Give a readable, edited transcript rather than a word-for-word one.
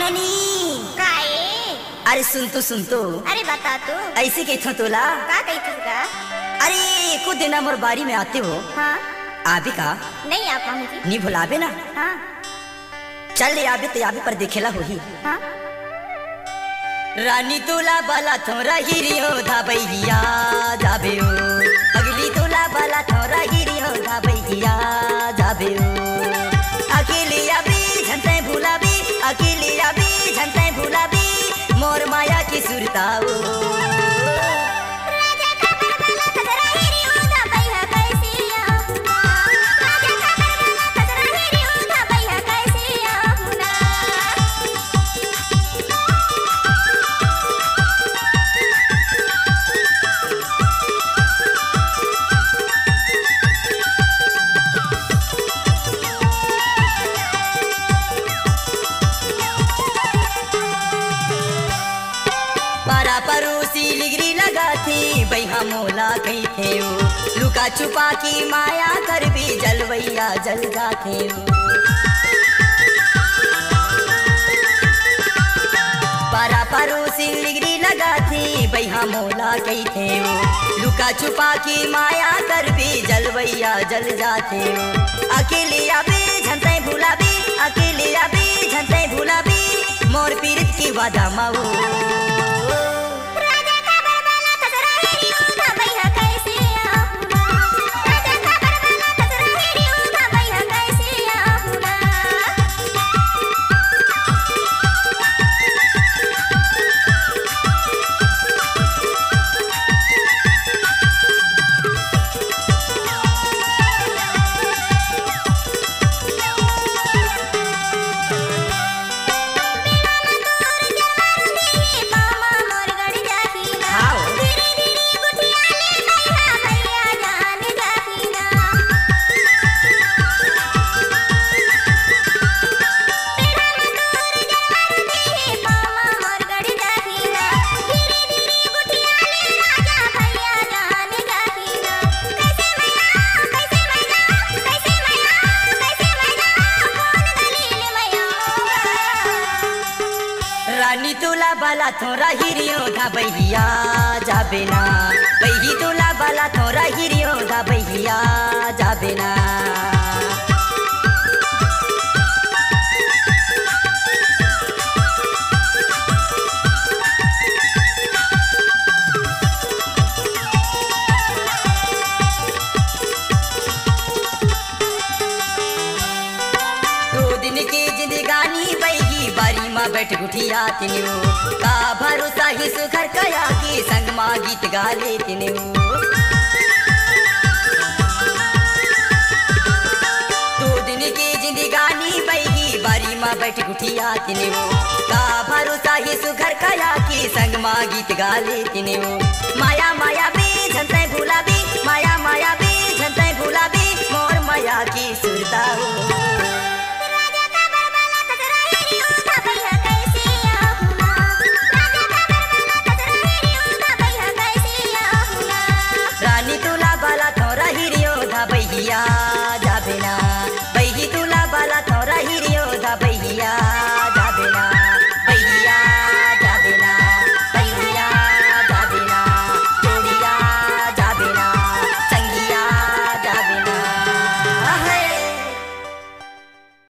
ननी काए? अरे सुन तो अरे बता तू ऐसे कहथो तोला का कही तू का? अरे कुछ दिन मोर बारी में आते हो हाँ आबे का नहीं आ पाऊंगी। नी भुलाबे ना हाँ चल ले आबे तो आबे पर देखेला होही हाँ रानी तोला बाला थोरा हिरियो धाबैया जाबे ओ अगली तोला बाला थोरा हिरियो धाबैया जाबे ओ अकेले आबे झंटे भुलाबे अकेले आबे झंटे भुलाबे मोर माया की सुरताओ परोसी लिगरी लगा थी बैहा मोला कही थे लुका छुपा की माया कर भी जलवैया जल जाते पारा परोसी लिगरी लगा थी बैहा मोला कही थे लुका छुपा की माया कर भी जलवैया जल जाते अकेले आबे झंटे भुलाबे अकेले आबे झंटे भुलाबे मोर पीरित की वादा माओ रानी तोला बाला थोरा हिरियो धा बहिया जाबे ना बही तोला बाला थोरा हिरियो धा बहिया जाबे ना जिंदगानी बही बारी माँ बैठ गुठिया तिन्यू का भरोसा ही सुखर कया की संग माँ गीत गाले तिन्यू दो दिन की जिंदगानी बही बारी माँ बैठ गुठिया तिन्यू का भरोसा ही सुखर कया की संग माँ गीत गाले तिन्यू माया माया बे झंटे भुलाबे